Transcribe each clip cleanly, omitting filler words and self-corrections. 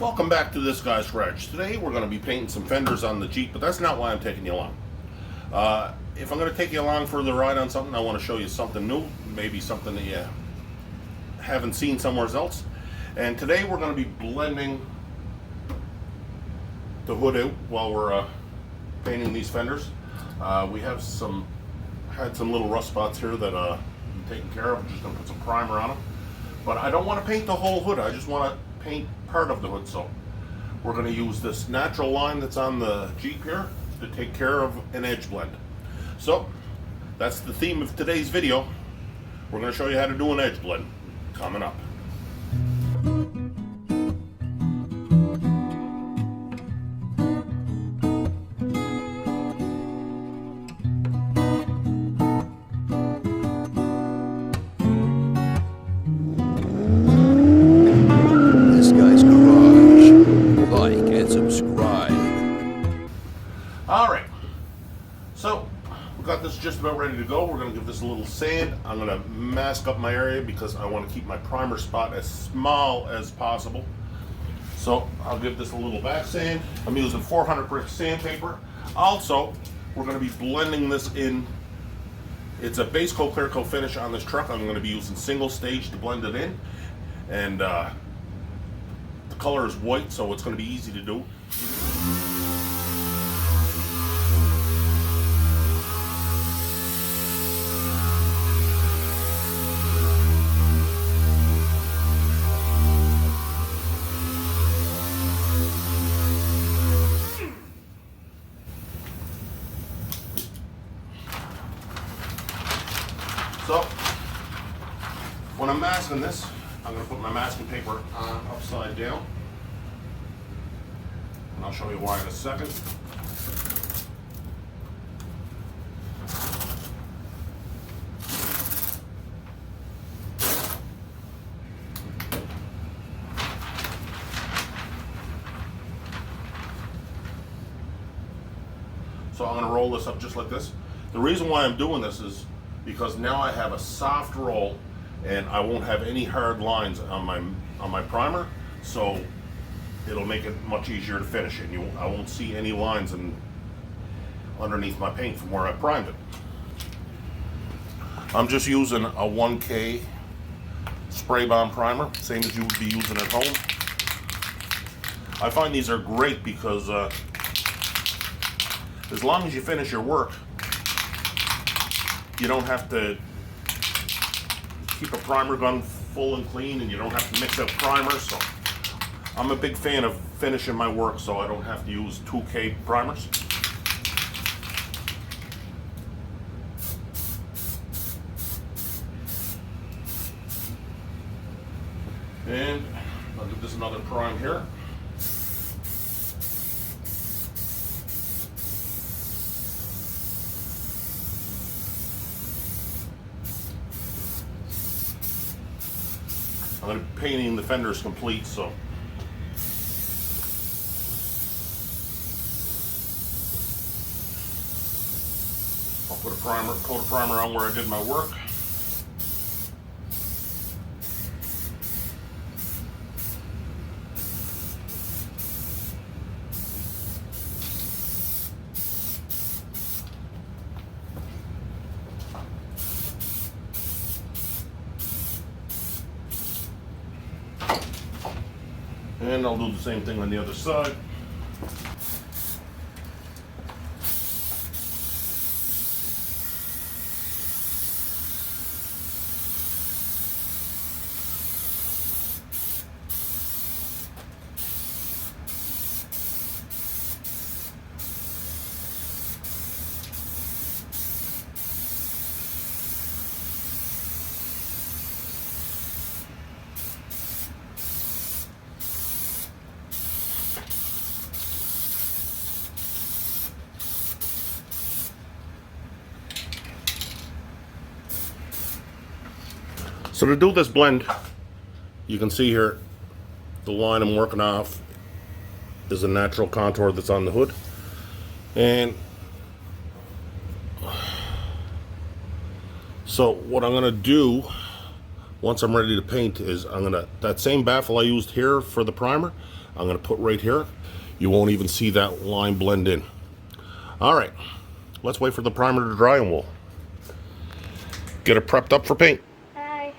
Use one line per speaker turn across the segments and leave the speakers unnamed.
Welcome back to this guy's garage. Today we're going to be painting some fenders on the Jeep, but that's not why I'm taking you along. If I'm going to take you along for the ride on something, I want to show you something new, maybe something that you haven't seen somewhere else. And today we're going to be blending the hood out while we're painting these fenders. We have had some little rust spots here that I'm taking care of. I'm just going to put some primer on them. But I don't want to paint the whole hood. I just want to paint part of the hood. So we're going to use this natural line that's on the Jeep here to take care of an edge blend. So that's the theme of today's video. We're going to show you how to do an edge blend coming up. Alright, so we got this just about ready to go. We're going to give this a little sand. I'm going to mask up my area because I want to keep my primer spot as small as possible. So I'll give this a little back sand. I'm using 400 grit sandpaper. Also, we're going to be blending this in. It's a base coat clear coat finish on this truck. I'm going to be using single stage to blend it in. And the color is white, so it's going to be easy to do. So, when I'm masking this, I'm going to put my masking paper on upside down. And I'll show you why in a second. So I'm going to roll this up just like this. The reason why I'm doing this is because now I have a soft roll and I won't have any hard lines on my primer, so it'll make it much easier to finish it. I won't see any lines underneath my paint from where I primed it. I'm just using a 1K spray bomb primer, same as you would be using at home. I find these are great because as long as you finish your work, you don't have to keep a primer gun full and clean, and you don't have to mix up primers. So I'm a big fan of finishing my work so I don't have to use 2K primers. And I'll give this another prime here. I'm going to be painting the fenders complete, so I'll put a coat of primer on where I did my work. And I'll do the same thing on the other side. So to do this blend, you can see here, the line I'm working off is a natural contour that's on the hood. And so what I'm gonna do once I'm ready to paint is that same baffle I used here for the primer, I'm going to put right here. You won't even see that line blend in. All right, let's wait for the primer to dry and we'll get it prepped up for paint.
Hi,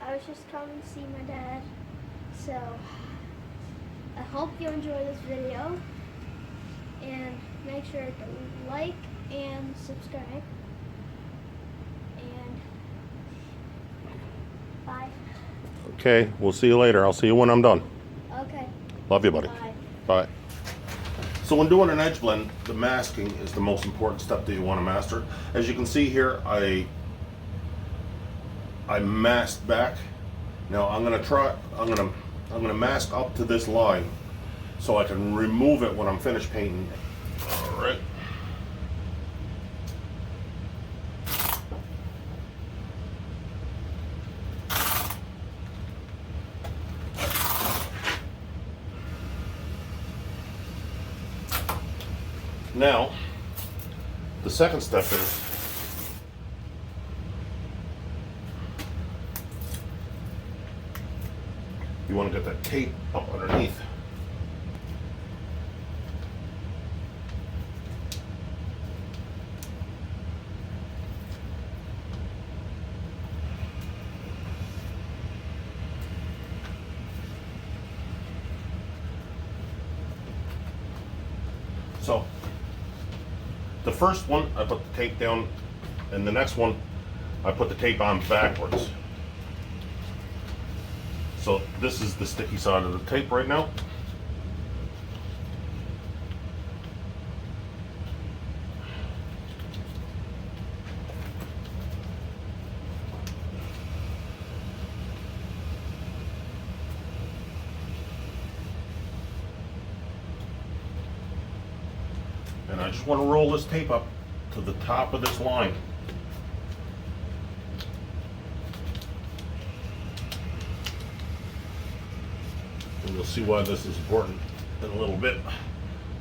I was just coming to see my dad, so I hope you enjoy this video, and make sure to like and subscribe, and bye.
Okay, we'll see you later. I'll see you when I'm done.
Okay.
Love you, buddy.
Bye.
Bye. So when doing an edge blend, the masking is the most important step that you want to master. As you can see here, I masked back. Now I'm gonna mask up to this line so I can remove it when I'm finished painting. All right. Now, the second step is you want to get that tape up underneath. So, the first one, I put the tape down, and the next one, I put the tape on backwards. So this is the sticky side of the tape right now. And I just want to roll this tape up to the top of this line. And you'll see why this is important in a little bit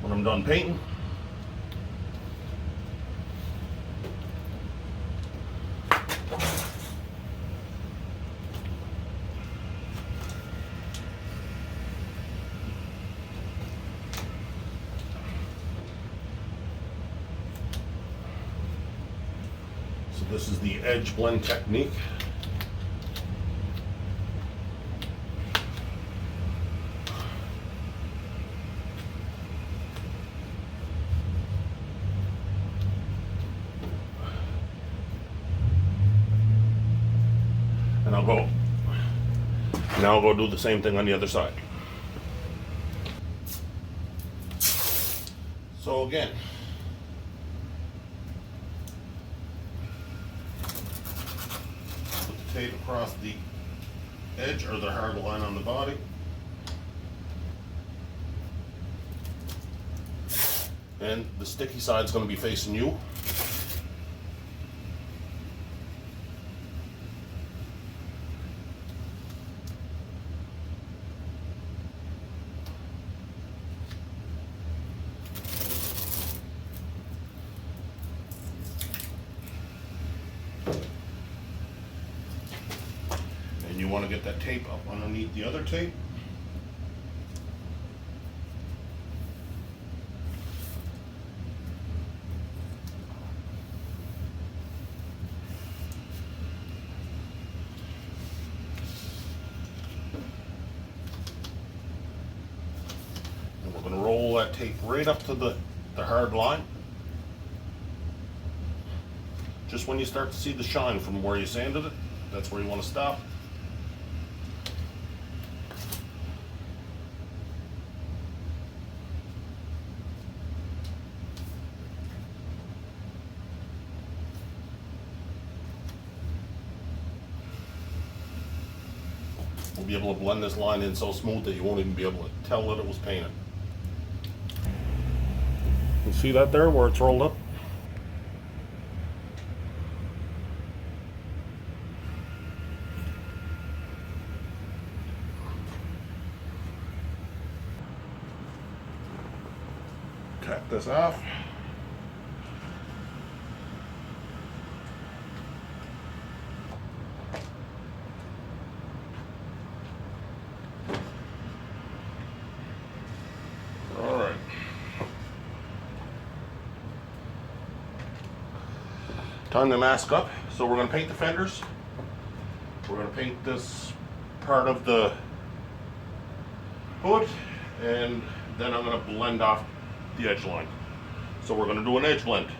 when I'm done painting. So this is the edge blend technique. And I'll go do the same thing on the other side. So again, put the tape across the edge or the hard line on the body. And the sticky side is going to be facing you. And you want to get that tape up underneath the other tape. And we're going to roll that tape right up to the hard line. Just when you start to see the shine from where you sanded it, that's where you want to stop. We'll be able to blend this line in so smooth that you won't even be able to tell that it was painted. You see that there where it's rolled up? Cut this off. Time to mask up. So we're going to paint the fenders. We're going to paint this part of the hood, and then I'm going to blend off the edge line. So we're going to do an edge blend.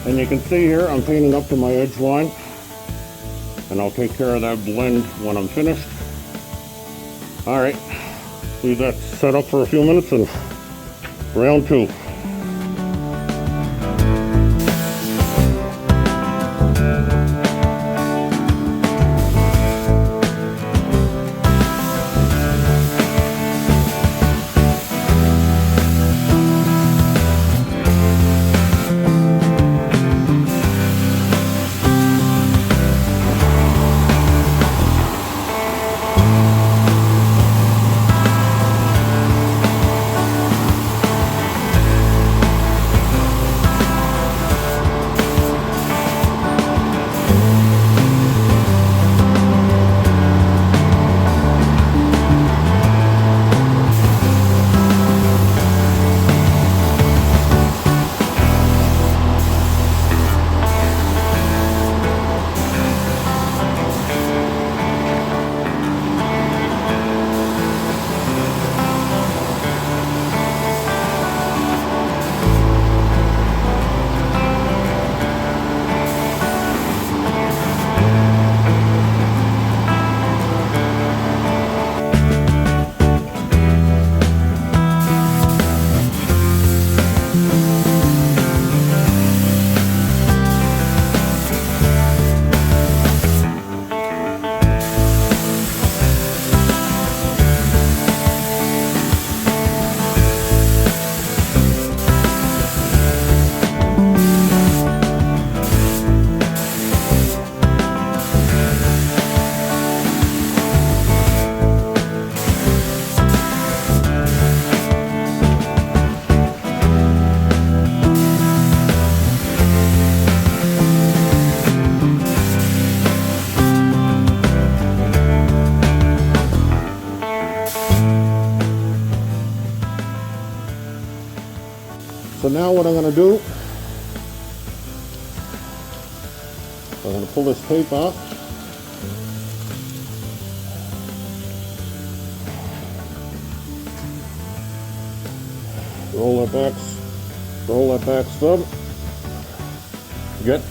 And you can see here I'm painting up to my edge line, and I'll take care of that blend when I'm finished. Alright, leave that set up for a few minutes and round two. So now what I'm going to do, I'm going to pull this tape off. Roll that back stub. Good.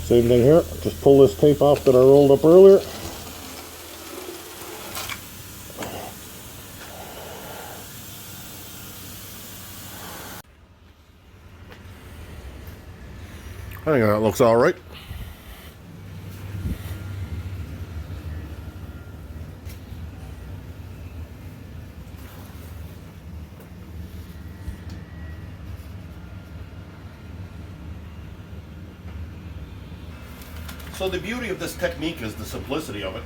Same thing here. Just pull this tape off that I rolled up earlier. I think that looks all right. So the beauty of this technique is the simplicity of it.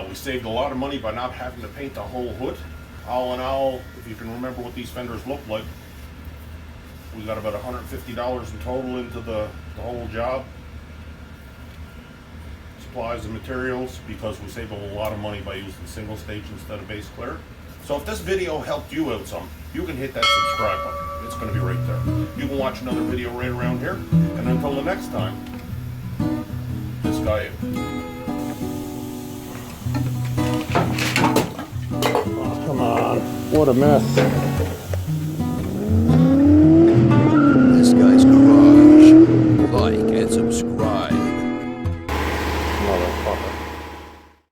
We saved a lot of money by not having to paint the whole hood. All in all, if you can remember what these fenders look like, we got about $150 in total into the whole job. Supplies and materials, because we saved a lot of money by using single stage instead of base clear. So if this video helped you out some, you can hit that subscribe button. It's going to be right there. You can watch another video right around here. And until the next time, this guy. Oh, come on. What a mess.